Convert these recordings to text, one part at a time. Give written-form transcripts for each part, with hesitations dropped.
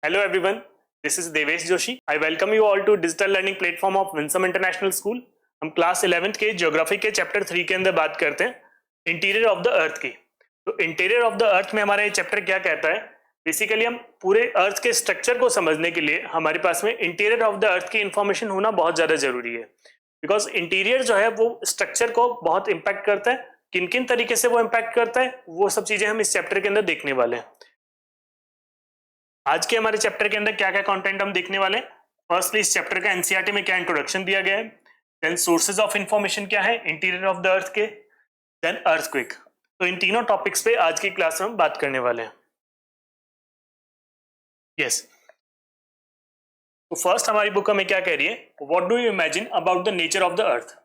Hello everyone, this is Devesh Joshi. I welcome you all to digital learning platform of Winsome International School. हम class 11th के geography के chapter 3 के अंदर बात करते हैं इंटीरियर ऑफ द अर्थ की। तो इंटीरियर ऑफ द अर्थ में हमारा ये चैप्टर क्या कहता है, बेसिकली हम पूरे अर्थ के स्ट्रक्चर को समझने के लिए हमारे पास में इंटीरियर ऑफ द अर्थ की इंफॉर्मेशन होना बहुत ज्यादा जरूरी है। बिकॉज इंटीरियर जो है वो स्ट्रक्चर को बहुत इंपैक्ट करता है, किन किन तरीके से वो इंपैक्ट करता है वो सब चीजें हम इस चैप्टर के अंदर देखने वाले हैं। आज के हमारे चैप्टर के अंदर क्या क्या कंटेंट हम देखने वाले हैं। फर्स्टली इस चैप्टर का एनसीईआरटी में क्या इंट्रोडक्शन दिया गया है, देन सोर्सेज ऑफ इंफॉर्मेशन क्या है इंटीरियर ऑफ द अर्थ के, देन अर्थक्वेक। तो इन तीनों टॉपिक्स पे आज की क्लास में हम बात करने वाले हैं। यस, तो फर्स्ट हमारी बुक हमें क्या कह रही है, what do you imagine about the nature of the earth.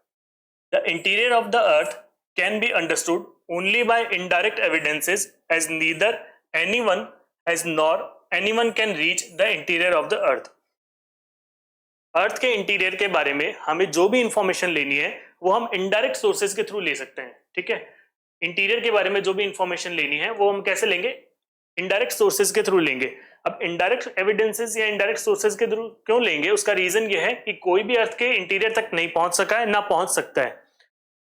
The interior of the earth can be understood only by indirect evidences as neither anyone has nor anyone can reach the interior of the earth। Earth के interior के बारे में हमें जो भी information लेनी है वो हम इनडायरेक्ट सोर्सेज के थ्रू ले सकते हैं। ठीक है, इंटीरियर के बारे में जो भी इंफॉर्मेशन लेनी है वो हम कैसे लेंगे, इनडायरेक्ट सोर्सेज के थ्रू लेंगे। अब इनडायरेक्ट एविडेंसेस या इनडायरेक्ट सोर्सेज के थ्रू क्यों लेंगे, उसका रीजन ये है कि कोई भी अर्थ के इंटीरियर तक नहीं पहुंच सका है ना पहुंच सकता है।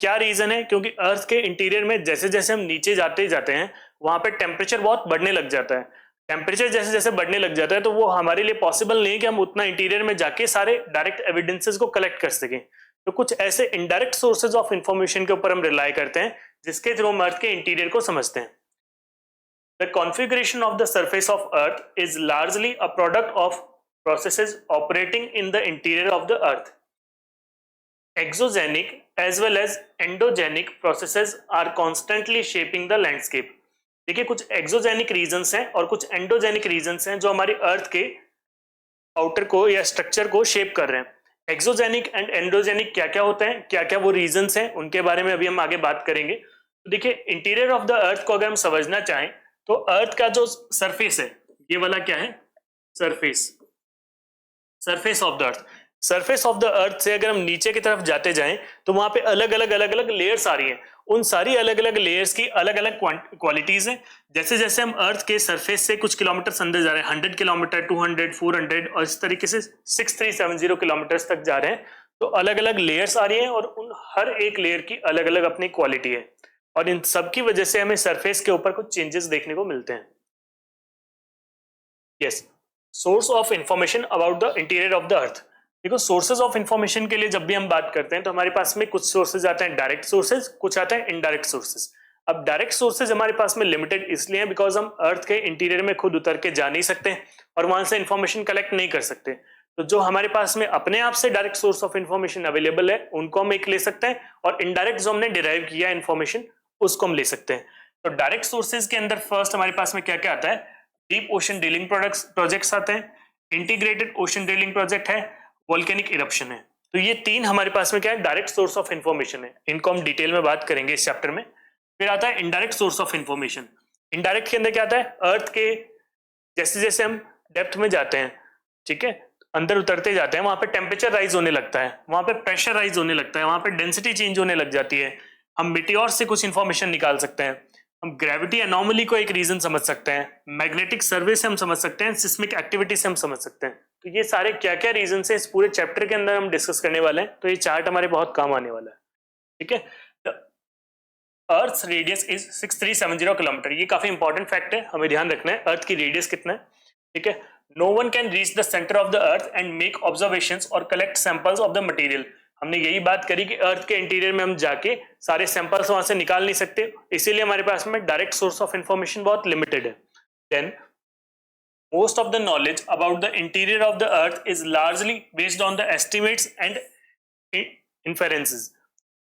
क्या रीजन है, क्योंकि अर्थ के इंटीरियर में जैसे जैसे हम नीचे जाते जाते हैं वहां पे टेम्परेचर बहुत बढ़ने लग जाता है। टेम्परेचर जैसे जैसे बढ़ने लग जाता है तो वो हमारे लिए पॉसिबल नहीं है कि हम उतना इंटीरियर में जाके सारे डायरेक्ट एविडेंसेस को कलेक्ट कर सकें। तो कुछ ऐसे इनडायरेक्ट सोर्सेज ऑफ इंफॉर्मेशन के ऊपर हम रिलाई करते हैं जिसके थ्रू हम अर्थ के इंटीरियर को समझते हैं। The configuration of the surface of earth is largely a product of processes operating in the interior of the earth. Exogenic as well as endogenic processes are constantly shaping the landscape. देखिए, कुछ exogenic regions हैं और कुछ endogenic regions हैं जो हमारी अर्थ के outer को या स्ट्रक्चर को शेप कर रहे हैं। एक्सोजेनिक एंड एंडोजेनिक क्या क्या होते हैं, क्या क्या वो रीजन्स हैं, उनके बारे में अभी हम आगे बात करेंगे। तो देखिए, इंटीरियर ऑफ द अर्थ को अगर हम समझना चाहें तो अर्थ का जो सरफेस है, ये वाला क्या है, surface, surface of the earth. Surface of the अर्थ से अगर हम नीचे की तरफ जाते जाएं तो वहां पे अलग अलग लेयर्स आ रही हैं। उन सारी अलग अलग लेयर्स की अलग अलग क्वालिटीज हैं। जैसे जैसे हम अर्थ के सरफेस से कुछ किलोमीटर अंदर जा रहे हैं, 100 किलोमीटर, 200, 400 और इस तरीके से 6370 किलोमीटर तक जा रहे हैं, तो अलग अलग लेयर्स आ रही हैं और उन हर एक लेयर की अलग अलग अपनी क्वालिटी है और इन सब की वजह से हमें सरफेस के ऊपर कुछ चेंजेस देखने को मिलते हैं। Yes, source of information about the interior of the अर्थ। देखो, सोर्सेज ऑफ इंफॉर्मेशन के लिए जब भी हम बात करते हैं तो हमारे पास में कुछ सोर्सेज आते हैं डायरेक्ट सोर्सेज, कुछ आते हैं इनडायरेक्ट सोर्सेज। अब डायरेक्ट सोर्सेज हमारे पास में लिमिटेड इसलिए है बिकॉज हम अर्थ के इंटीरियर में खुद उतर के जा नहीं सकते और वहां से इंफॉर्मेशन कलेक्ट नहीं कर सकते। तो जो हमारे पास में अपने आप से direct source of information available है उनको हम एक ले सकते हैं और इनडायरेक्ट जो हमने डिराइव किया इंफॉर्मेशन उसको हम ले सकते हैं। तो डायरेक्ट सोर्सेज के अंदर फर्स्ट हमारे पास में क्या क्या आता है, डीप ओशन ड्रिलिंग प्रोजेक्ट्स आते हैं, इंटीग्रेटेड ओशन ड्रिलिंग प्रोजेक्ट है, वोल्केनिक इरप्शन है। तो ये तीन हमारे पास में क्या है, डायरेक्ट सोर्स ऑफ इंफॉर्मेशन है। इनको हम डिटेल में बात करेंगे इस चैप्टर में। फिर आता है indirect source of information. Indirect के अंदर क्या आता है, अर्थ के जैसे जैसे हम डेप्थ में जाते हैं, ठीक है, अंदर उतरते जाते हैं, वहां पे टेम्परेचर राइज होने लगता है, वहां पे प्रेशर राइज होने लगता है, वहां पे डेंसिटी चेंज होने लग जाती है। हम मिटियोर से कुछ इंफॉर्मेशन निकाल सकते हैं, हम ग्रेविटी एनोमली को एक रीजन समझ सकते हैं, मैग्नेटिक सर्वे से हम समझ सकते हैं, सिस्मिक एक्टिविटी से हम समझ सकते हैं। तो ये सारे क्या क्या रीजन है इस पूरे चैप्टर के अंदर हम डिस्कस करने वाले हैं। तो ये चार्ट हमारे बहुत काम आने वाला है। ठीक है, अर्थ रेडियस इज 6370 किलोमीटर। ये काफी इंपॉर्टेंट फैक्ट है, हमें ध्यान रखना है अर्थ की रेडियस कितना है। ठीक है, no one can reach the centre of the earth and make observations और collect samples of the material. हमने यही बात करी कि अर्थ के इंटीरियर में हम जाके सारे सैंपल्स वहां से निकाल नहीं सकते, इसीलिए हमारे पास में डायरेक्ट सोर्स ऑफ इंफॉर्मेशन बहुत लिमिटेड है। Then most of the knowledge about the interior of the earth is largely based on the estimates and inferences.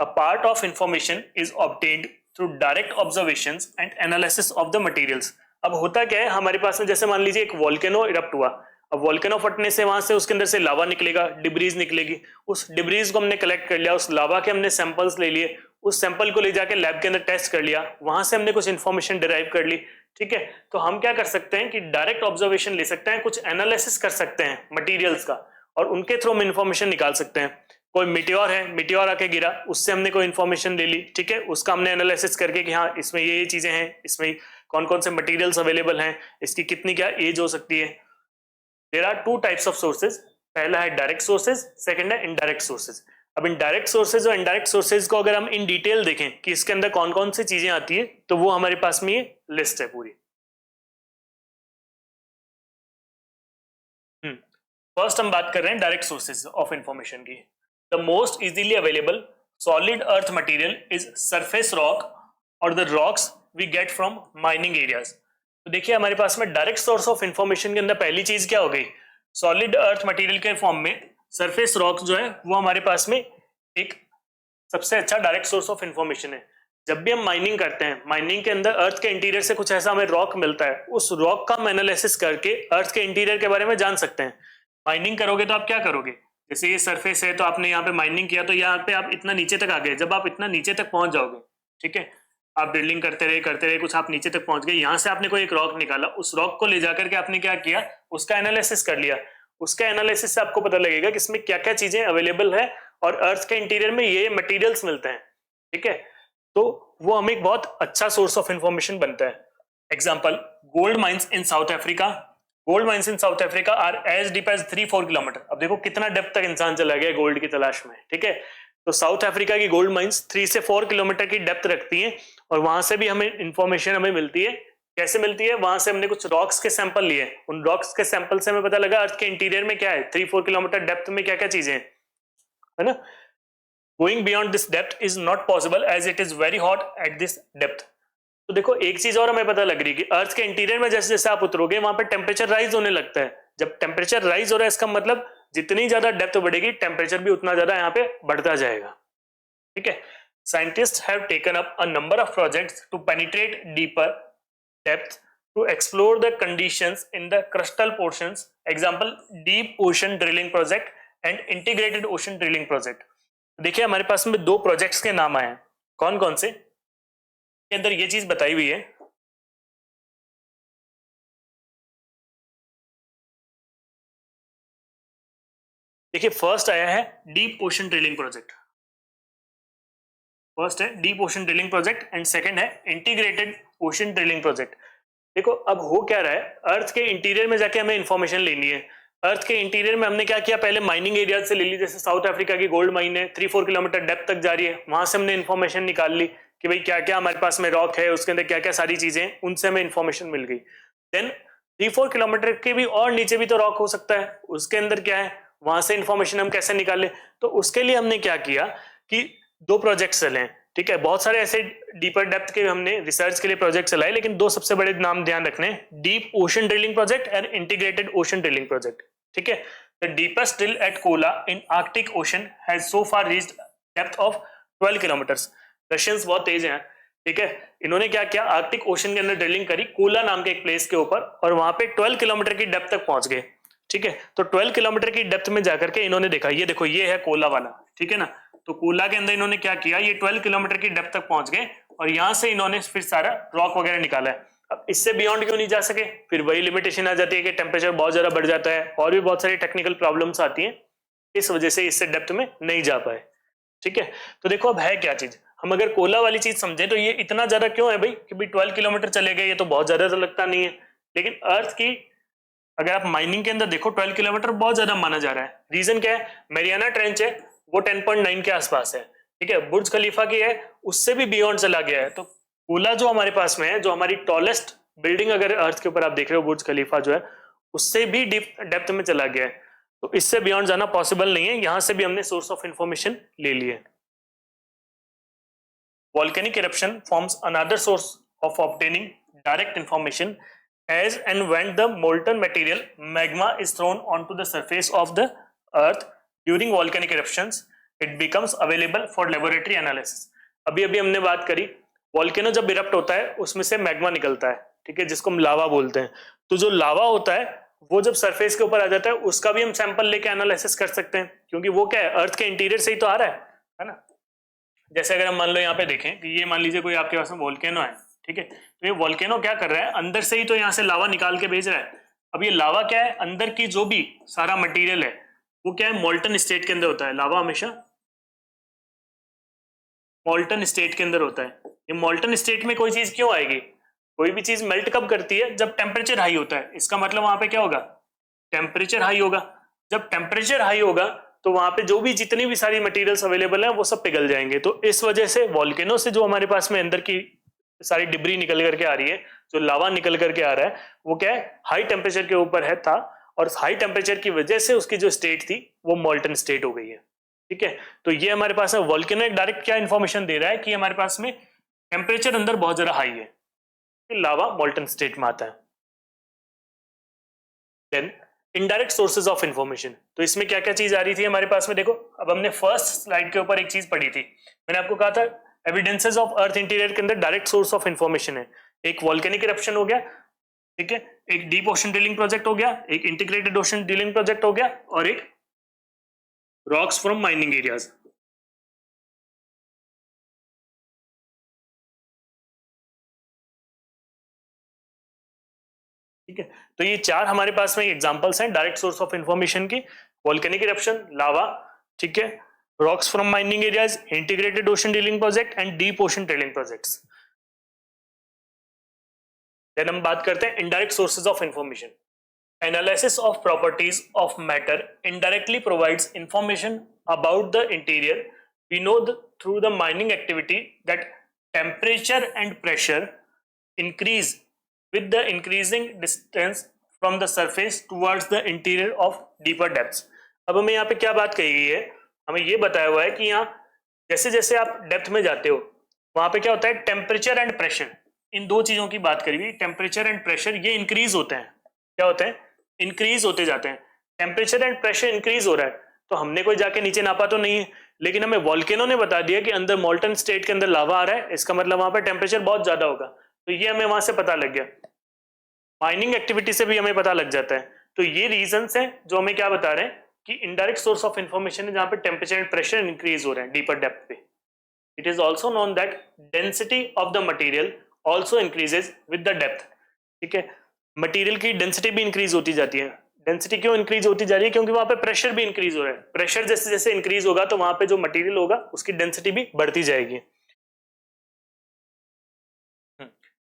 A part of information is obtained through direct observations and analysis of the materials. अब होता क्या है हमारे पास में, जैसे मान लीजिए एक वोल्केनो इरप्ट हुआ, अब वोल्केनो फटने से वहां से उसके अंदर से लावा निकलेगा, डिब्रीज निकलेगी, उस डिब्रीज को हमने कलेक्ट कर लिया, उस लावा के हमने सैंपल्स ले लिए, उस सैंपल को ले जाके लैब के अंदर टेस्ट कर लिया, वहां से हमने कुछ इंफॉर्मेशन डिराइव कर ली। ठीक है, तो हम क्या कर सकते हैं कि डायरेक्ट ऑब्जर्वेशन ले सकते हैं, कुछ एनालिसिस कर सकते हैं मटेरियल्स का और उनके थ्रू हम इंफॉर्मेशन निकाल सकते हैं। कोई मिटियोर है, मिटियोर आके गिरा, उससे हमने कोई इंफॉर्मेशन ले ली, ठीक है, उसका हमने एनालिसिस करके कि हाँ इसमें ये चीजें हैं, इसमें कौन कौन से मटेरियल्स अवेलेबल हैं, इसकी कितनी क्या एज हो सकती है, there are two types of sources, पहला है डायरेक्ट सोर्सेज, सेकंड है इनडायरेक्ट सोर्सेज। अब इनडायरेक्ट सोर्सेज और इनडायरेक्ट सोर्सेज को अगर हम इन डिटेल देखें कि इसके अंदर कौन कौन सी चीजें आती है, तो वो हमारे पास में ये लिस्ट है पूरी। फर्स्ट हम बात कर रहे हैं डायरेक्ट सोर्सेज ऑफ इंफॉर्मेशन की। The most easily available solid earth material is surface rock और the rocks we get from mining areas. तो देखिए हमारे पास में डायरेक्ट सोर्स ऑफ इंफॉर्मेशन के अंदर पहली चीज क्या हो गई, सॉलिड अर्थ मटेरियल के फॉर्म में सरफेस रॉक जो है वो हमारे पास में एक सबसे अच्छा डायरेक्ट सोर्स ऑफ इंफॉर्मेशन है। जब भी हम माइनिंग करते हैं, माइनिंग के अंदर अर्थ के इंटीरियर से कुछ ऐसा हमें रॉक मिलता है, उस रॉक का हम एनालिसिस करके अर्थ के इंटीरियर के बारे में जान सकते हैं। माइनिंग करोगे तो आप क्या करोगे, जैसे ये सरफेस है तो आपने यहाँ पे माइनिंग किया तो यहाँ पे आप इतना नीचे तक आ गए, जब आप इतना नीचे तक पहुंच जाओगे, ठीक है, आप ड्रिलिंग करते रहे कुछ आप नीचे तक पहुंच गए, यहाँ से आपने कोई एक रॉक निकाला, उस रॉक को ले जाकर के आपने क्या किया, उसका एनालिसिस कर लिया। उसका एनालिसिस से आपको पता लगेगा कि इसमें क्या क्या चीजें अवेलेबल है और अर्थ के इंटीरियर में ये मटेरियल्स मिलते हैं, ठीक है, तो वो हमें एक बहुत अच्छा सोर्स ऑफ इंफॉर्मेशन बनता है। Example, gold mines in South Africa, gold mines in South Africa are as deep as 3-4 kilometre. अब देखो कितना डेप्थ तक इंसान चला गया गोल्ड की तलाश में, ठीक है, तो साउथ अफ्रीका की गोल्ड माइंस 3 से 4 किलोमीटर की डेप्थ रखती हैं और वहां से भी हमें इंफॉर्मेशन हमें मिलती है। कैसे मिलती है, वहां से हमने कुछ रॉक्स के सैंपल लिए, उन रॉक्स के सैंपल से हमें पता लगा अर्थ के इंटीरियर में क्या है, 3-4 किलोमीटर डेप्थ में क्या क्या चीजें हैं, है ना। Going beyond this depth is not possible as it is very hot at this depth. तो देखो एक चीज और हमें पता लग रही है कि अर्थ के इंटीरियर में जैसे जैसे आप उतरोगे वहां पे टेम्परेचर राइज होने लगता है। जब टेम्परेचर राइज हो रहा है इसका मतलब जितनी ज्यादा डेप्थ बढ़ेगी टेम्परेचर भी उतना ज्यादा यहाँ पे बढ़ता जाएगा, ठीक है। Scientist have taken up a number of projects to penetrate deeper depth to explore the conditions in the crustal portions, example deep ocean drilling project and integrated ocean drilling project. देखिए हमारे पास में 2 प्रोजेक्ट्स के नाम आए हैं, कौन कौन से, के अंदर ये चीज बताई हुई है। देखिए फर्स्ट आया है deep ocean drilling project, first है deep ocean drilling project and second है इंटीग्रेटेड ओशन ड्रिलिंग प्रोजेक्ट। देखो अब हो क्या रहा है, अर्थ के इंटीरियर में जाके हमें इंफॉर्मेशन लेनी है। अर्थ के इंटीरियर में हमने क्या किया, पहले माइनिंग एरिया से ले ली, जैसे साउथ अफ्रीका की गोल्ड माइन है 3-4 किलोमीटर डेप्थ तक जा रही है, वहां से हमने इंफॉर्मेशन निकाल ली कि भाई क्या क्या हमारे पास में रॉक है, उसके अंदर क्या क्या सारी चीजें हैं, उनसे हमें इंफॉर्मेशन मिल गई। देन 3-4 किलोमीटर के भी और नीचे भी तो रॉक हो सकता है, उसके अंदर क्या है, वहां से इंफॉर्मेशन हम कैसे निकाले। तो उसके लिए हमने क्या किया कि 2 प्रोजेक्ट चले, ठीक है, बहुत सारे ऐसे डीपर डेप्थ के हमने रिसर्च के लिए प्रोजेक्ट चलाए, लेकिन 2 सबसे बड़े नाम ध्यान रखने, deep ocean drilling project and integrated ocean drilling project, ठीक है। The deepest drill at Kola in Arctic ocean has so far reached depth of 12 kilometres. Russians बहुत तेज हैं, ठीक है, इन्होंने क्या किया, आर्कटिक ओशन के अंदर ड्रिलिंग करी कोला नाम के एक प्लेस के ऊपर और वहां पे 12 किलोमीटर की डेप्थ तक पहुंच गए, ठीक है। तो 12 किलोमीटर की डेप्थ में जाकर के इन्होंने देखा, ये देखो ये है कोला वाला, ठीक है ना, तो कोला के अंदर इन्होंने क्या किया, ये 12 किलोमीटर की डेप्थ तक पहुंच गए और यहां से इन्होंने फिर सारा रॉक वगैरह निकाला है। अब इससे बियॉन्ड क्यों नहीं जा सके, फिर वही लिमिटेशन आ जाती है कि टेम्परेचर बहुत ज्यादा बढ़ जाता है और भी बहुत सारी टेक्निकल प्रॉब्लम्स आती हैं, इस वजह से इससे डेप्थ में नहीं जा पाए, ठीक है। तो देखो अब है क्या चीज, हम अगर कोला वाली चीज समझे तो ये इतना ज्यादा क्यों है भाई कि भाई 12 किलोमीटर चले गए, ये तो बहुत ज्यादा तो लगता नहीं है, लेकिन अर्थ की अगर आप माइनिंग के अंदर देखो 12 किलोमीटर बहुत ज्यादा माना जा रहा है। रीजन क्या है, मैरियाना ट्रेंच है वो 10.9 के आसपास है, ठीक है, बुर्ज खलीफा की है उससे भी बियॉन्ड चला गया है। तो कोला जो हमारे पास में है, जो हमारी टॉलेस्ट बिल्डिंग अगर अर्थ के ऊपर आप देख रहे हो बुर्ज खलीफा जो है, उससे भी डीप डेप्थ में चला गया है, तो इससे बियॉन्ड जाना पॉसिबल नहीं है। यहां से भी हमने सोर्स ऑफ इंफॉर्मेशन ले लिए। Volcanic eruption forms another source of obtaining direct information as and when the molten material magma is thrown onto the surface of the earth during volcanic eruptions, it becomes available for laboratory analysis। अभी अभी हमने बात करी, volcano जब erupt होता है उसमें से मैग्मा निकलता है, ठीक है, जिसको हम लावा बोलते हैं। तो जो लावा होता है वो जब सरफेस के ऊपर आ जाता है उसका भी हम सैंपल लेके एनालिसिस कर सकते हैं, क्योंकि वो क्या है, अर्थ के इंटीरियर से ही तो आ रहा है ना। जैसे अगर हम मान लो यहाँ पे देखें कि ये मान लीजिए कोई आपके पास में वोल्केनो है, ठीक है, तो ये वोल्केनो क्या कर रहा है, अंदर से ही तो यहाँ से लावा निकाल के भेज रहा है। अब ये लावा क्या है, अंदर की जो भी सारा मटेरियल है वो क्या है, मोल्टन स्टेट के अंदर होता है। लावा हमेशा मोल्टन स्टेट के अंदर होता है। ये मोल्टन स्टेट में कोई चीज क्यों आएगी, कोई भी चीज मेल्ट कब करती है, जब टेम्परेचर हाई होता है। इसका मतलब वहां पे क्या होगा, टेम्परेचर हाई होगा। जब टेम्परेचर हाई होगा तो वहां पे जो भी जितनी भी सारी मटेरियल्स अवेलेबल हैं वो सब पिघल जाएंगे। तो इस वजह से वॉल्केनो से जो हमारे पास में अंदर की सारी डिब्री निकल करके आ रही है, जो लावा निकल करके आ रहा है, वो क्या है, हाई टेम्परेचर के ऊपर है था, और हाई टेम्परेचर की वजह से उसकी जो स्टेट थी वो मोल्टन स्टेट हो गई है। ठीक है, तो ये हमारे पास में वॉल्केनो एक डायरेक्ट क्या इंफॉर्मेशन दे रहा है कि हमारे पास में टेम्परेचर अंदर बहुत ज्यादा हाई है, लावा मोल्टन स्टेट में आता है। Then indirect sources of information, तो इसमें क्या क्या चीज आ रही थी हमारे पास में, देखो अब हमने फर्स्ट स्लाइड के ऊपर एक चीज पढ़ी थी, मैंने आपको कहा था एविडेंसेस ऑफ अर्थ इंटीरियर के अंदर डायरेक्ट सोर्स ऑफ इंफॉर्मेशन है। एक वॉल्केनिक इरप्शन हो गया, ठीक है, एक डीप ओशन ड्रिलिंग प्रोजेक्ट हो गया, एक इंटीग्रेटेड ओशन ड्रिलिंग प्रोजेक्ट हो गया, और एक रॉक्स फ्रॉम माइनिंग एरियाज। ठीक है, तो ये चार हमारे पास में एग्जांपल्स हैं डायरेक्ट सोर्स ऑफ इंफॉर्मेशन की, वॉल्केनिक इरप्शन, लावा, ठीक है, rocks from mining areas, integrated ocean drilling project and deep ocean drilling projects. Then हम बात करते हैं indirect sources of information. Analysis of properties of matter indirectly provides information about the interior. We know through the mining activity that temperature and pressure increase with the increasing distance from the surface towards the interior of deeper depths. अब हमें यहाँ पे क्या बात कही गई है, हमें ये बताया हुआ है कि यहाँ जैसे जैसे आप डेप्थ में जाते हो वहां पे क्या होता है, टेम्परेचर एंड प्रेशर, इन दो चीजों की बात करी गई। टेम्परेचर एंड प्रेशर ये इंक्रीज होते हैं, क्या होते हैं, इंक्रीज होते जाते हैं। टेम्परेचर एंड प्रेशर इंक्रीज हो रहा है, तो हमने कोई जाके नीचे नापा तो नहीं है, लेकिन हमें वॉल्केनो ने बता दिया कि अंदर मोल्टन स्टेट के अंदर लावा आ रहा है, इसका मतलब वहां पर टेम्परेचर बहुत ज्यादा होगा, तो ये हमें वहां से पता लग गया। माइनिंग एक्टिविटी से भी हमें पता लग जाता है। तो ये रीजंस हैं जो हमें क्या बता रहे हैं कि इनडायरेक्ट सोर्स ऑफ इंफॉर्मेशन है जहां पे टेम्परेचर एंड प्रेशर इंक्रीज हो रहे हैं डीपर डेप्थ पे। It is also known that density of the material also increases with the depth. ठीक है, मटीरियल की डेंसिटी भी इंक्रीज होती जाती है। डेंसिटी क्यों इंक्रीज होती जा रही है, क्योंकि वहां पे प्रेशर भी इंक्रीज हो रहा है। प्रेशर जैसे जैसे इंक्रीज होगा तो वहां पे जो मटेरियल होगा उसकी डेंसिटी भी बढ़ती जाएगी।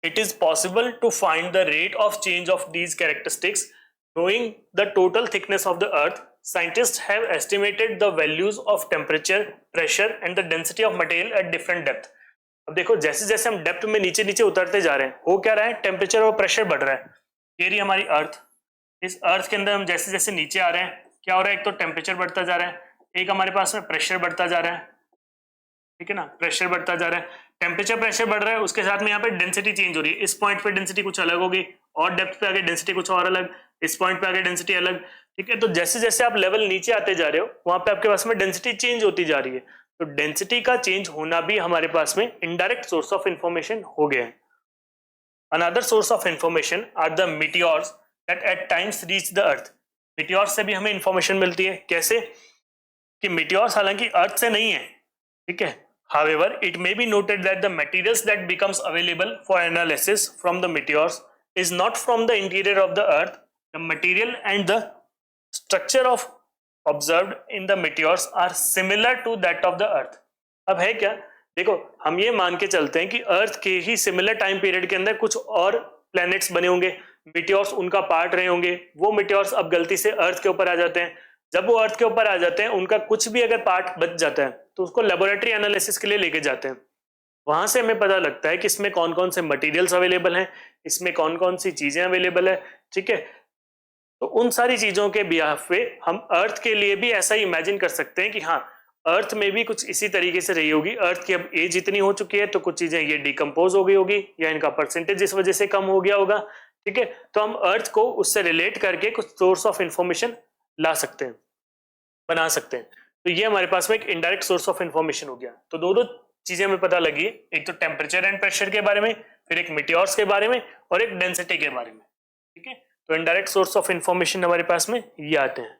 It is possible to find the rate of change of these characteristics. Knowing the total thickness of the earth, scientists have estimated the values of temperature, pressure and the density of material at different depth. अब देखो जैसे जैसे हम depth में नीचे नीचे उतरते जा रहे हैं, हो क्या रहा है, टेम्परेचर और प्रेशर बढ़ रहा है। ये रही हमारी अर्थ, इस अर्थ के अंदर हम जैसे जैसे नीचे आ रहे हैं क्या हो रहा है, एक तो टेम्परेचर बढ़ता जा रहा है, एक हमारे पास में प्रेशर बढ़ता जा रहा है। ठीक है ना, प्रेशर बढ़ता जा रहा है, टेम्परेचर प्रेशर बढ़ रहा है, उसके साथ में यहाँ पे डेंसिटी चेंज हो रही है। इस पॉइंट पे डेंसिटी कुछ अलग होगी, और डेप्थ पे आगे डेंसिटी कुछ और अलग, इस पॉइंट पे आगे डेंसिटी अलग। ठीक है, तो जैसे जैसे आप लेवल नीचे आते जा रहे हो वहां पे आपके पास में डेंसिटी चेंज होती जा रही है। तो डेंसिटी का चेंज होना भी हमारे पास में इनडायरेक्ट सोर्स ऑफ इंफॉर्मेशन हो गया है। Another source of information are the meteors that at times reach the earth. Meteors से भी हमें इंफॉर्मेशन मिलती है। कैसे कि मीटियोर्स हालांकि अर्थ से नहीं है, ठीक है, however it may be noted that the materials that becomes available for analysis from the meteors is not from the interior of the earth. The material and the structure of observed in the meteors are similar to that of the earth. अब है क्या, देखो हम ये मान के चलते हैं कि अर्थ के ही सिमिलर टाइम पीरियड के अंदर कुछ और प्लैनेट्स बने होंगे, मीटियोर्स उनका पार्ट रहे होंगे, वो मीटियोर्स अब गलती से अर्थ के ऊपर आ जाते हैं। जब वो अर्थ के ऊपर आ जाते हैं उनका कुछ भी अगर पार्ट बच जाता है तो उसको लेबोरेटरी एनालिसिस के लिए लेके जाते हैं। वहां से हमें पता लगता है कि इसमें कौन कौन से मटेरियल्स अवेलेबल हैं, इसमें कौन कौन सी चीजें अवेलेबल है। ठीक है, तो उन सारी चीजों के बिहाफ पे हम अर्थ के लिए भी ऐसा ही इमेजिन कर सकते हैं कि हाँ अर्थ में भी कुछ इसी तरीके से रही होगी। अर्थ की अब एज इतनी हो चुकी है तो कुछ चीजें ये डिकम्पोज हो गई होगी या इनका परसेंटेज इस वजह से कम हो गया होगा। ठीक है, तो हम अर्थ को उससे रिलेट करके कुछ सोर्स ऑफ इंफॉर्मेशन ला सकते हैं, बना सकते हैं। तो ये हमारे पास में एक इनडायरेक्ट सोर्स ऑफ इंफॉर्मेशन हो गया। तो दो दो चीजें हमें पता लगी, एक तो टेम्परेचर एंड प्रेशर के बारे में, फिर एक मीटियोर्स के बारे में और एक डेंसिटी के बारे में। ठीक है, तो इनडायरेक्ट सोर्स ऑफ इंफॉर्मेशन हमारे पास में ये आते हैं।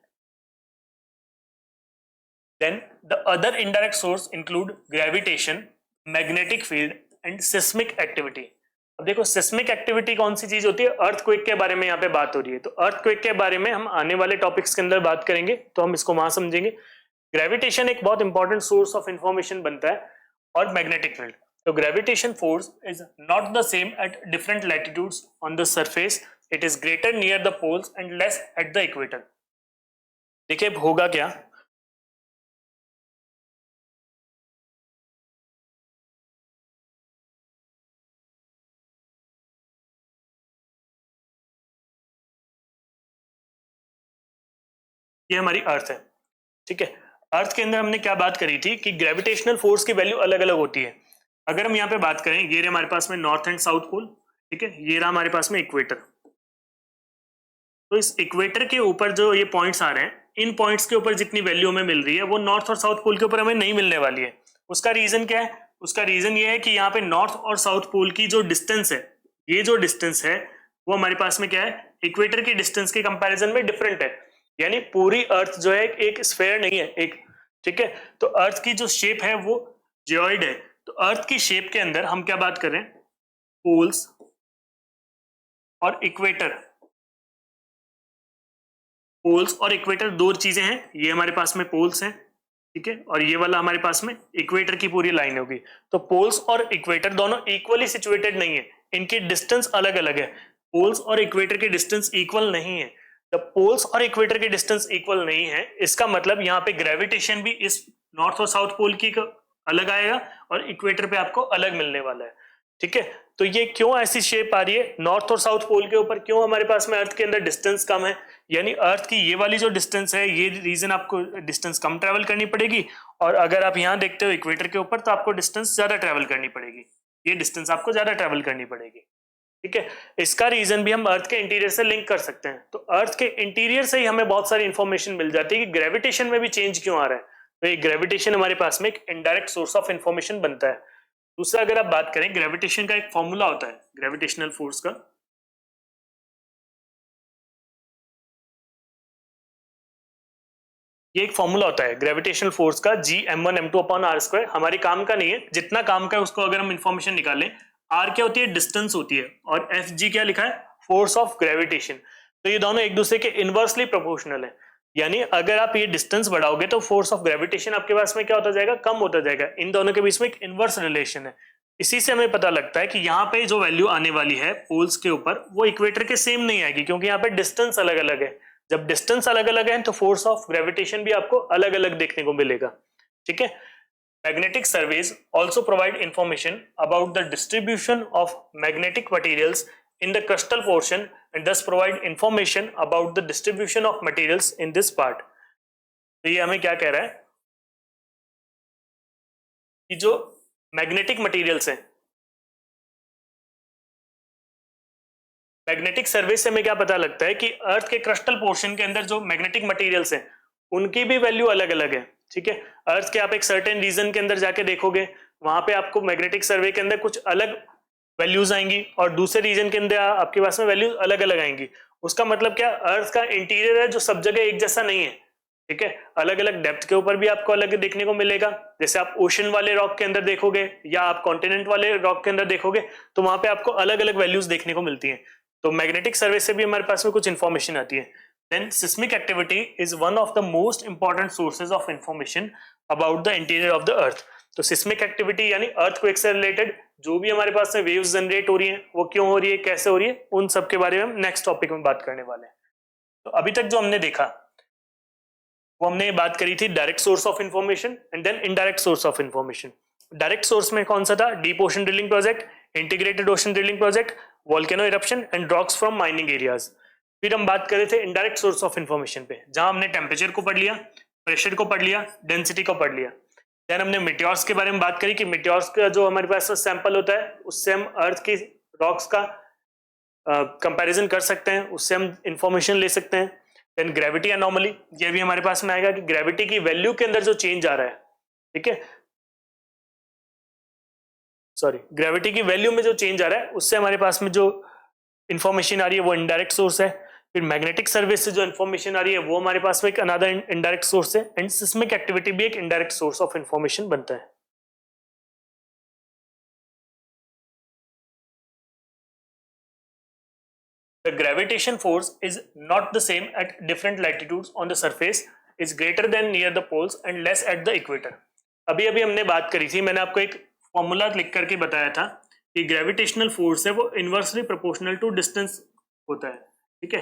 Then the other indirect source include gravitation, magnetic field and seismic activity. अब देखो सिस्मिक एक्टिविटी कौन सी चीज होती है, अर्थक्वेक के बारे में यहाँ पे बात हो रही है। तो अर्थक्वेक के बारे में हम आने वाले टॉपिक्स के अंदर बात करेंगे, तो हम इसको वहां समझेंगे। ग्रेविटेशन एक बहुत इंपॉर्टेंट सोर्स ऑफ इंफॉर्मेशन बनता है, और मैग्नेटिक फील्ड। तो gravitation force is not the same at different latitudes on the surface it is greater near the poles and less at the equator. देखिए अब होगा क्या, ये हमारी अर्थ है, ठीक है। अर्थ के अंदर हमने क्या बात करी थी कि ग्रेविटेशनल फोर्स की वैल्यू अलग अलग होती है। अगर हम यहाँ पे बात करें, ये रहा हमारे पास में नॉर्थ एंड साउथ पोल, ठीक है, ये रहा हमारे पास में इक्वेटर। तो इस इक्वेटर के ऊपर जो ये पॉइंट्स आ रहे हैं, इन पॉइंट्स के ऊपर जितनी वैल्यू हमें मिल रही है वो नॉर्थ और साउथ पोल के ऊपर हमें नहीं मिलने वाली है। उसका रीजन क्या है? उसका रीजन ये है कि यहाँ पे नॉर्थ और साउथ पोल की जो डिस्टेंस है, ये जो डिस्टेंस है वो हमारे पास में क्या है, इक्वेटर की डिस्टेंस के कंपैरिजन में डिफरेंट है। यानी पूरी अर्थ जो है एक स्फेयर नहीं है, एक, ठीक है। तो अर्थ की जो शेप है वो जियोइड है। तो अर्थ की शेप के अंदर हम क्या बात कर रहे हैं, पोल्स और इक्वेटर, पोल्स और इक्वेटर दो चीजें हैं। ये हमारे पास में पोल्स हैं, ठीक है, और ये वाला हमारे पास में इक्वेटर की पूरी लाइन होगी। तो पोल्स और इक्वेटर दोनों इक्वली सिचुएटेड नहीं है, इनकी डिस्टेंस अलग अलग है। पोल्स और इक्वेटर की डिस्टेंस इक्वल नहीं है। जब पोल्स और इक्वेटर की डिस्टेंस इक्वल नहीं है, इसका मतलब यहाँ पे ग्रेविटेशन भी इस नॉर्थ और साउथ पोल की अलग आएगा और इक्वेटर पे आपको अलग मिलने वाला है, ठीक है। तो ये क्यों ऐसी शेप आ रही है, नॉर्थ और साउथ पोल के ऊपर क्यों हमारे पास में अर्थ के अंदर डिस्टेंस कम है, यानी अर्थ की ये वाली जो डिस्टेंस है, ये रीजन आपको डिस्टेंस कम ट्रेवल करनी पड़ेगी। और अगर आप यहाँ देखते हो इक्वेटर के ऊपर, तो आपको डिस्टेंस ज्यादा ट्रेवल करनी पड़ेगी, ये डिस्टेंस आपको ज्यादा ट्रेवल करनी पड़ेगी, ठीक है। इसका रीजन भी हम अर्थ के इंटीरियर से लिंक कर सकते हैं। तो अर्थ के इंटीरियर से ही हमें बहुत सारी इंफॉर्मेशन मिल जाती है कि ग्रेविटेशन में भी चेंज क्यों आ रहा है। तो ये ग्रेविटेशन हमारे पास में एक इनडायरेक्ट सोर्स ऑफ इंफॉर्मेशन बनता है। दूसरा, अगर आप बात करें, ग्रेविटेशन का एक फॉर्मूला होता है ग्रेविटेशनल फोर्स का, ये एक फॉर्मूला होता है ग्रेविटेशनल फोर्स का, G m1m2/r²। हमारे काम का नहीं है, जितना काम का है उसको अगर हम इंफॉर्मेशन निकालें, r क्या होती है, डिस्टेंस होती है, और fg क्या लिखा है, फोर्स ऑफ ग्रेविटेशन। तो ये दोनों एक दूसरे के इनवर्सली प्रोपोर्शनल है। यानी अगर आप ये डिस्टेंस बढ़ाओगे तो फोर्स ऑफ ग्रेविटेशन आपके पास में क्या होता जाएगा, कम होता जाएगा। इन दोनों के बीच में एक इनवर्स रिलेशन है। इसी से हमें पता लगता है कि यहाँ पे जो वैल्यू आने वाली है पोल्स के ऊपर, वो इक्वेटर के सेम नहीं आएगी, क्योंकि यहाँ पे डिस्टेंस अलग अलग है। जब डिस्टेंस अलग अलग है तो फोर्स ऑफ ग्रेविटेशन भी आपको अलग अलग देखने को मिलेगा, ठीक है। Magnetic surveys also provide information about the distribution of magnetic materials in the crustal portion and thus provide information about the distribution of materials in this part। तो ये हमें क्या कह रहा है कि जो मैग्नेटिक मटेरियल्स हैं, मैग्नेटिक सर्वे से हमें क्या पता लगता है कि अर्थ के क्रस्टल पोर्शन के अंदर जो मैग्नेटिक मटेरियल्स हैं उनकी भी वैल्यू अलग अलग है, ठीक है। अर्थ के आप एक सर्टेन रीजन के अंदर जाके देखोगे, वहां पे आपको मैग्नेटिक सर्वे के अंदर कुछ अलग वैल्यूज आएंगी और दूसरे रीजन के अंदर आपके पास में वैल्यूज अलग अलग आएंगी। उसका मतलब क्या, अर्थ का इंटीरियर है जो सब जगह एक जैसा नहीं है, ठीक है। अलग अलग डेप्थ के ऊपर भी आपको अलग देखने को मिलेगा। जैसे आप ओशन वाले रॉक के अंदर देखोगे या आप कॉन्टिनेंट वाले रॉक के अंदर देखोगे, तो वहां पे आपको अलग अलग वैल्यूज देखने को मिलती हैं। तो मैग्नेटिक सर्वे से भी हमारे पास में कुछ इंफॉर्मेशन आती है। Then seismic activity is one of the most important sources of information about the interior of the earth. तो सिस्मिक एक्टिविटी यानी अर्थक्वेक से रिलेटेड जो भी हमारे पास में वेव्स जनरेट हो रही हैं, वो क्यों हो रही है, कैसे हो रही है, उन सब के बारे में हम नेक्स्ट टॉपिक में बात करने वाले हैं। तो अभी तक जो हमने देखा वो हमने बात करी थी direct source of information and then indirect source of information. Direct source में कौन सा था, deep ocean drilling project, integrated ocean drilling project, volcano eruption and rocks from mining areas. फिर हम बात कर रहे थे इनडायरेक्ट सोर्स ऑफ इंफॉर्मेशन पे, जहां हमने टेम्परेचर को पढ़ लिया, प्रेशर को पढ़ लिया, डेंसिटी को पढ़ लिया। देन हमने मिट्योर्स के बारे में बात करी कि मिट्योर्स का जो हमारे पास सैंपल होता है उससे हम अर्थ की रॉक्स का कंपैरिजन कर सकते हैं, उससे हम इंफॉर्मेशन ले सकते हैं। देन ग्रेविटी एनोमली, ये भी हमारे पास में आएगा कि ग्रेविटी की वैल्यू के अंदर जो चेंज आ रहा है, ठीक है, सॉरी, ग्रेविटी की वैल्यू में जो चेंज आ रहा है उससे हमारे पास में जो इंफॉर्मेशन आ रही है वो इनडायरेक्ट सोर्स है। फिर मैग्नेटिक सर्वे से जो इंफॉर्मेशन आ रही है वो हमारे पास में एक अनदर इनडायरेक्ट सोर्स है। एंड सिस्मिक एक्टिविटी भी एक इनडायरेक्ट सोर्स ऑफ इंफॉर्मेशन बनता है। The gravitation force is not the same at different latitudes on the surface, is greater than near the poles and less at the equator। अभी अभी हमने बात करी थी, मैंने आपको एक फॉर्मूला लिख करके बताया था कि ग्रेविटेशनल फोर्स है वो इनवर्सली प्रोपोर्शनल टू डिस्टेंस होता है, ठीक है।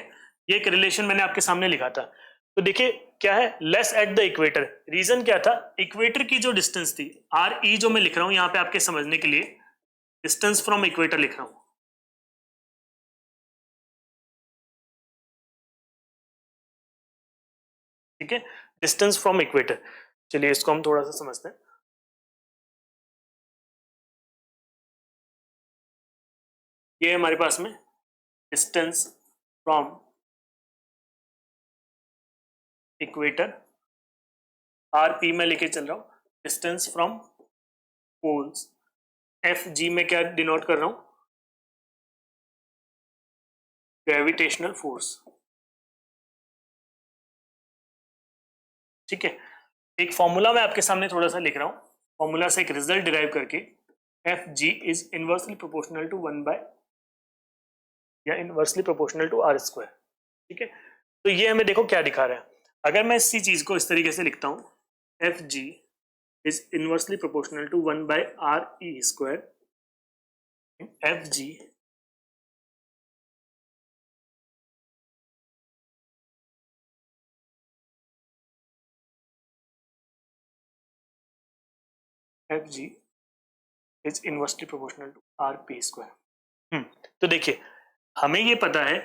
ये एक रिलेशन मैंने आपके सामने लिखा था। तो देखिए क्या है, less at the equator, region क्या था, इक्वेटर की जो डिस्टेंस थी आर ई, जो मैं लिख रहा हूं यहाँ पे आपके समझने के लिए डिस्टेंस फ्रॉम इक्वेटर लिख रहा हूं, ठीक है, डिस्टेंस फ्रॉम इक्वेटर। चलिए इसको हम थोड़ा सा समझते हैं। ये है हमारे पास में distance from equator, R P में लेके चल रहा हूं, distance from poles, F G में क्या डिनोट कर रहा हूं, ग्रेविटेशनल फोर्स, ठीक है। एक फॉर्मूला मैं आपके सामने थोड़ा सा लिख रहा हूं, फॉर्मूला से एक रिजल्ट डिराइव करके, F G is inversely proportional to 1 by या inversely proportional to R square, ठीक है। तो ये हमें देखो क्या दिखा रहा है, अगर मैं इसी चीज को इस तरीके से लिखता हूं, F G is inversely proportional to 1 by R E square, F G F G is inversely proportional to R P square. तो देखिए हमें ये पता है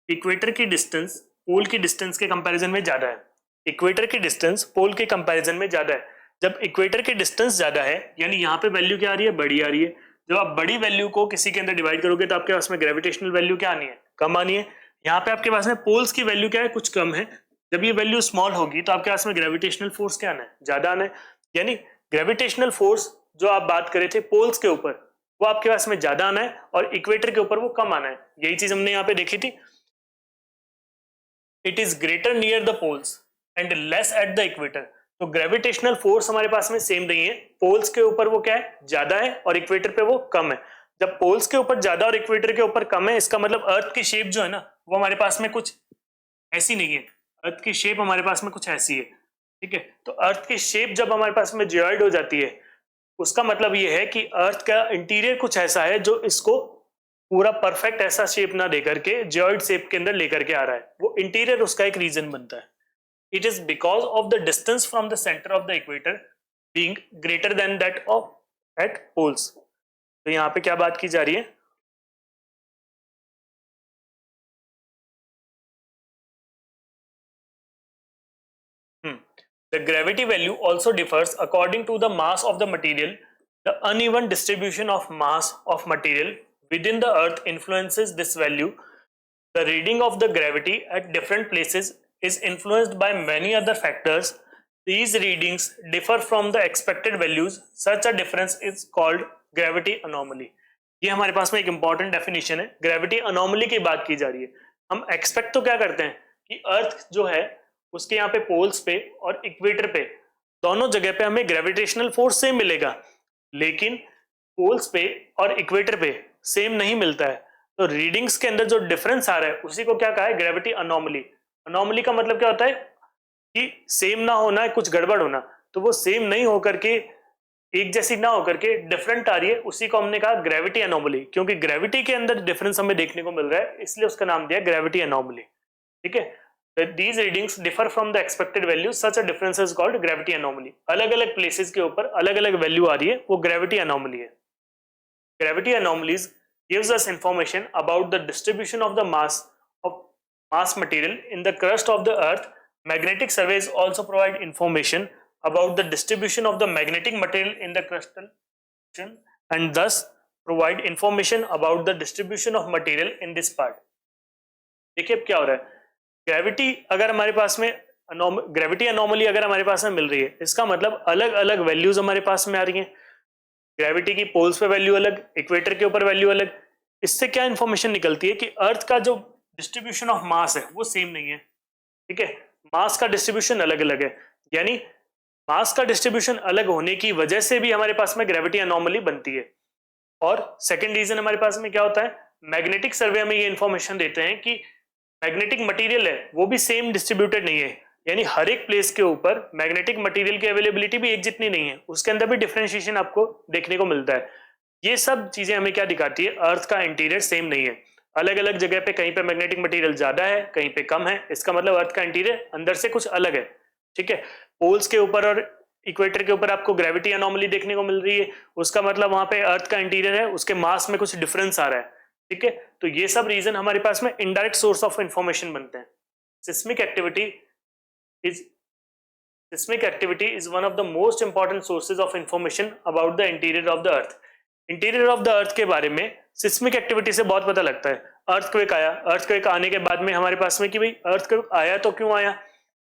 इक्वेटर की डिस्टेंस पोल की डिस्टेंस के कंपैरिजन में ज्यादा है, इक्वेटर की डिस्टेंस पोल के कंपैरिजन में ज्यादा है। जब इक्वेटर की डिस्टेंस ज्यादा है यानी यहाँ पे वैल्यू क्या आ रही है, बड़ी आ रही है। जब आप बड़ी वैल्यू को किसी के अंदर डिवाइड करोगे तो आपके पास में ग्रेविटेशनल वैल्यू क्या आनी है, कम आनी है। यहाँ पे आपके पास में पोल्स की वैल्यू क्या है, कुछ कम है। जब ये वैल्यू स्मॉल होगी तो आपके पास में ग्रेविटेशनल फोर्स क्या आना है, ज्यादा आना है। यानी ग्रेविटेशनल फोर्स जो आप बात करे थे पोल्स के ऊपर, वो आपके पास में ज्यादा आना है और इक्वेटर के ऊपर वो कम आना है। यही चीज हमने यहाँ पे देखी थी, it is greater near the poles and less at the equator. तो ग्रेविटेशनल फोर्स हमारे पास में सेम नहीं है, पोल्स के ऊपर वो क्या है, ज्यादा है और इक्वेटर पे वो कम है। जब पोल्स के ऊपर ज्यादा और इक्वेटर के ऊपर कम है, इसका मतलब अर्थ की शेप जो है ना वो हमारे पास में कुछ ऐसी नहीं है, अर्थ की शेप हमारे पास में कुछ ऐसी है, ठीक है। तो अर्थ की शेप जब हमारे पास में जियोइड हो जाती है, उसका मतलब ये है कि अर्थ का इंटीरियर कुछ ऐसा है जो इसको पूरा परफेक्ट ऐसा शेप ना देकर के जियोइड शेप के अंदर लेकर के आ रहा है, वो इंटीरियर उसका एक रीजन बनता है। It is because of the distance from the centre of the equator being greater than that of at poles. तो यहाँ पे क्या बात की जा रही है, the gravity value also differs according to the mass of the material. The uneven distribution of mass of material within the earth influences this value. The reading of the gravity at different places is influenced by many other factors. These readings differ from the expected values. Such a difference is called gravity anomaly. ये हमारे पास में एक important definition है, gravity anomaly की बात की जा रही है। हम एक्सपेक्ट तो क्या करते हैं कि अर्थ जो है उसके यहाँ पे पोल्स पे और इक्वेटर पे दोनों जगह पे हमें ग्रेविटेशनल फोर्स सेम मिलेगा, लेकिन पोल्स पे और इक्वेटर पे सेम नहीं मिलता है। तो रीडिंग्स के अंदर जो डिफरेंस आ रहा है उसी को क्या कहा है, ग्रेविटी अनोमली। अनोमली का मतलब क्या होता है कि सेम ना होना, कुछ गड़बड़ होना। तो वो सेम नहीं होकर के, एक जैसी ना होकर के डिफरेंट आ रही है, उसी को हमने कहा ग्रेविटी अनोमली। क्योंकि ग्रेविटी के अंदर डिफरेंस हमें देखने को मिल रहा है, इसलिए उसका नाम दिया ग्रेविटी अनोमली, ठीक है। These readings differ from the expected values. Such a difference is called gravity anomaly. अलग-अलग places के ऊपर अलग-अलग वैल्यू आ रही है, वो gravity anomaly है। Gravity anomalies gives us information about the distribution of the mass material in the crust of the earth. Magnetic surveys also provide information about the distribution of the magnetic material in the crustal and thus provide information about the distribution of material in this part. देखिए अब क्या हो रहा है, gravity अगर हमारे पास में ग्रेविटी अनोमली अगर हमारे पास में मिल रही है, इसका मतलब अलग अलग वैल्यूज हमारे पास में आ रही हैं। ग्रेविटी की पोल्स पे वैल्यू अलग, इक्वेटर के ऊपर वैल्यू अलग। इससे क्या इंफॉर्मेशन निकलती है कि अर्थ का जो डिस्ट्रीब्यूशन ऑफ मास है वो सेम नहीं है, ठीक है। मास का डिस्ट्रीब्यूशन अलग अलग है, यानी मास का डिस्ट्रीब्यूशन अलग होने की वजह से भी हमारे पास में ग्रेविटी अनोमली बनती है। और सेकेंड रीजन हमारे पास में क्या होता है, मैग्नेटिक सर्वे हमें ये इंफॉर्मेशन देते हैं कि मैग्नेटिक मटेरियल है वो भी सेम डिस्ट्रीब्यूटेड नहीं है, यानी हर एक प्लेस के ऊपर मैग्नेटिक मटेरियल की अवेलेबिलिटी भी एक जितनी नहीं है, उसके अंदर भी डिफरेंशिएशन आपको देखने को मिलता है। ये सब चीजें हमें क्या दिखाती है, अर्थ का इंटीरियर सेम नहीं है। अलग अलग जगह पे कहीं पे मैग्नेटिक मटेरियल ज्यादा है, कहीं पे कम है, इसका मतलब अर्थ का इंटीरियर अंदर से कुछ अलग है। ठीक है, पोल्स के ऊपर और इक्वेटर के ऊपर आपको ग्रेविटी एनोमली देखने को मिल रही है, उसका मतलब वहां पे अर्थ का इंटीरियर है, उसके मास में कुछ डिफरेंस आ रहा है। ठीक है, तो ये सब रीजन हमारे पास में इनडायरेक्ट सोर्स ऑफ इंफॉर्मेशन बनते हैं। Seismic activity is one of the most important sources of information about the interior of the earth. Interior of the अर्थ के बारे में सिस्मिक एक्टिविटी से बहुत पता लगता है। अर्थक्वेक आया, अर्थक्वेक आने के बाद में हमारे पास में कि भाई अर्थक्वेक आया तो क्यों आया,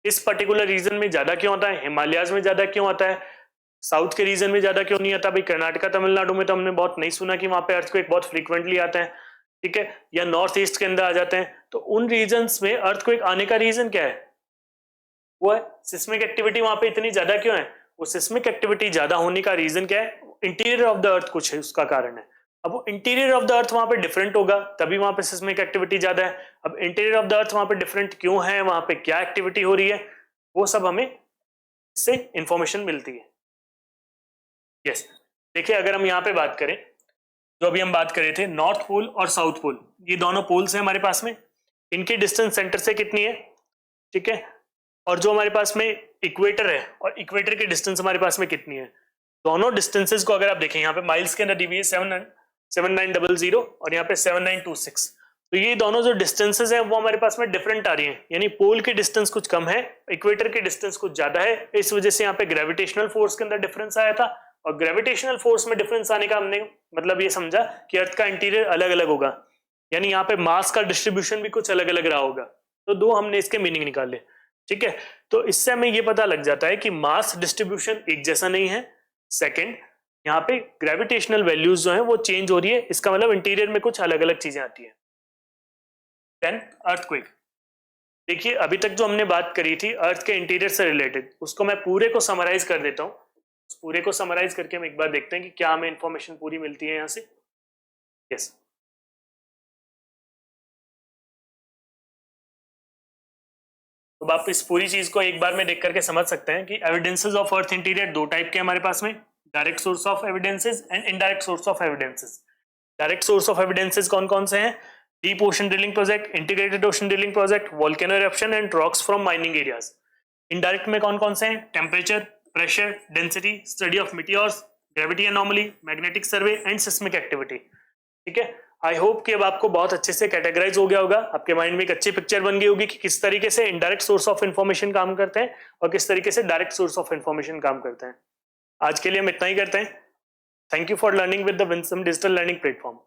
इस पर्टिकुलर रीजन में ज्यादा क्यों आता है, हिमालयाज में ज्यादा क्यों आता है, साउथ के रीजन में ज्यादा क्यों नहीं आता। भाई कर्नाटका तमिलनाडु में तो हमने बहुत नहीं सुना कि वहां पे अर्थक्वेक बहुत फ्रीक्वेंटली आता है। ठीक है, या नॉर्थ ईस्ट के अंदर आ जाते हैं, तो उन रीजन्स में अर्थक्वेक आने का रीजन क्या है, वो है सिस्मिक एक्टिविटी वहां पे इतनी ज्यादा क्यों है। वो सिस्मिक एक्टिविटी ज्यादा होने का रीजन क्या है, इंटीरियर ऑफ द अर्थ कुछ है उसका कारण है। अब वो इंटीरियर ऑफ द अर्थ वहां पे डिफरेंट होगा तभी वहां पे सिस्मिक एक्टिविटी ज्यादा है। अब इंटीरियर ऑफ द अर्थ वहां पे डिफरेंट क्यों है, वहां पे क्या एक्टिविटी हो रही है, वो सब हमें इससे इंफॉर्मेशन मिलती है। यस, देखिए अगर हम यहाँ पे बात करें, जो अभी हम बात कर रहे थे नॉर्थ पोल और साउथ पोल, ये दोनों पोल्स हैं हमारे पास में, इनकी डिस्टेंस सेंटर से कितनी है। ठीक है, और जो हमारे पास में इक्वेटर है और इक्वेटर की डिस्टेंस हमारे पास में कितनी है, दोनों डिस्टेंसेस को अगर आप देखें, यहाँ पे माइल्स के अंदर दी हुई है 7900 और यहाँ पे 7926, तो ये दोनों जो डिस्टेंसेस हैं वो हमारे पास में डिफरेंट आ रही हैं, यानी पोल की डिस्टेंस कुछ कम है, इक्वेटर की डिस्टेंस कुछ ज्यादा है। इस वजह से यहाँ पे ग्रेविटेशनल फोर्स के अंदर डिफरेंस आया था, और ग्रेविटेशनल फोर्स में डिफरेंस आने का हमने मतलब ये समझा कि अर्थ का इंटीरियर अलग अलग होगा, यानी यहाँ पे मास का डिस्ट्रीब्यूशन भी कुछ अलग अलग रहा होगा। तो दो हमने इसके मीनिंग निकाले। ठीक है, तो इससे हमें ये पता लग जाता है कि मास डिस्ट्रीब्यूशन एक जैसा नहीं है। सेकंड, यहाँ पे ग्रेविटेशनल वैल्यूज जो हैं वो चेंज हो रही है, इसका मतलब इंटीरियर में कुछ अलग अलग चीजें आती है। देन अर्थक्वेक, देखिए अभी तक जो हमने बात करी थी अर्थ के इंटीरियर से रिलेटेड, उसको मैं पूरे को समराइज कर देता हूँ। उस पूरे को समराइज करके हम एक बार देखते हैं कि क्या हमें इंफॉर्मेशन पूरी मिलती है यहाँ से। यस, तो आप इस पूरी चीज को एक बार में देख करके समझ सकते हैं कि एविडेंसेस ऑफ अर्थ इंटीरियर दो टाइप के हमारे पास में, direct source of evidences and indirect source of evidences. Direct source of evidences कौन कौन से हैं, deep ocean drilling project, integrated ocean drilling project, volcano eruption and rocks from mining areas. Indirect में कौन कौन से हैं, temperature, pressure, density, study of meteors, gravity anomaly, magnetic survey and seismic activity. ठीक है, आई होप कि अब आपको बहुत अच्छे से कैटेगराइज हो गया होगा, आपके माइंड में एक अच्छी पिक्चर बन गई होगी कि किस तरीके से इनडायरेक्ट सोर्स ऑफ इन्फॉर्मेशन काम करते हैं और किस तरीके से डायरेक्ट सोर्स ऑफ इन्फॉर्मेशन काम करते हैं। आज के लिए हम इतना ही करते हैं। Thank you for learning with the Winsome digital learning platform.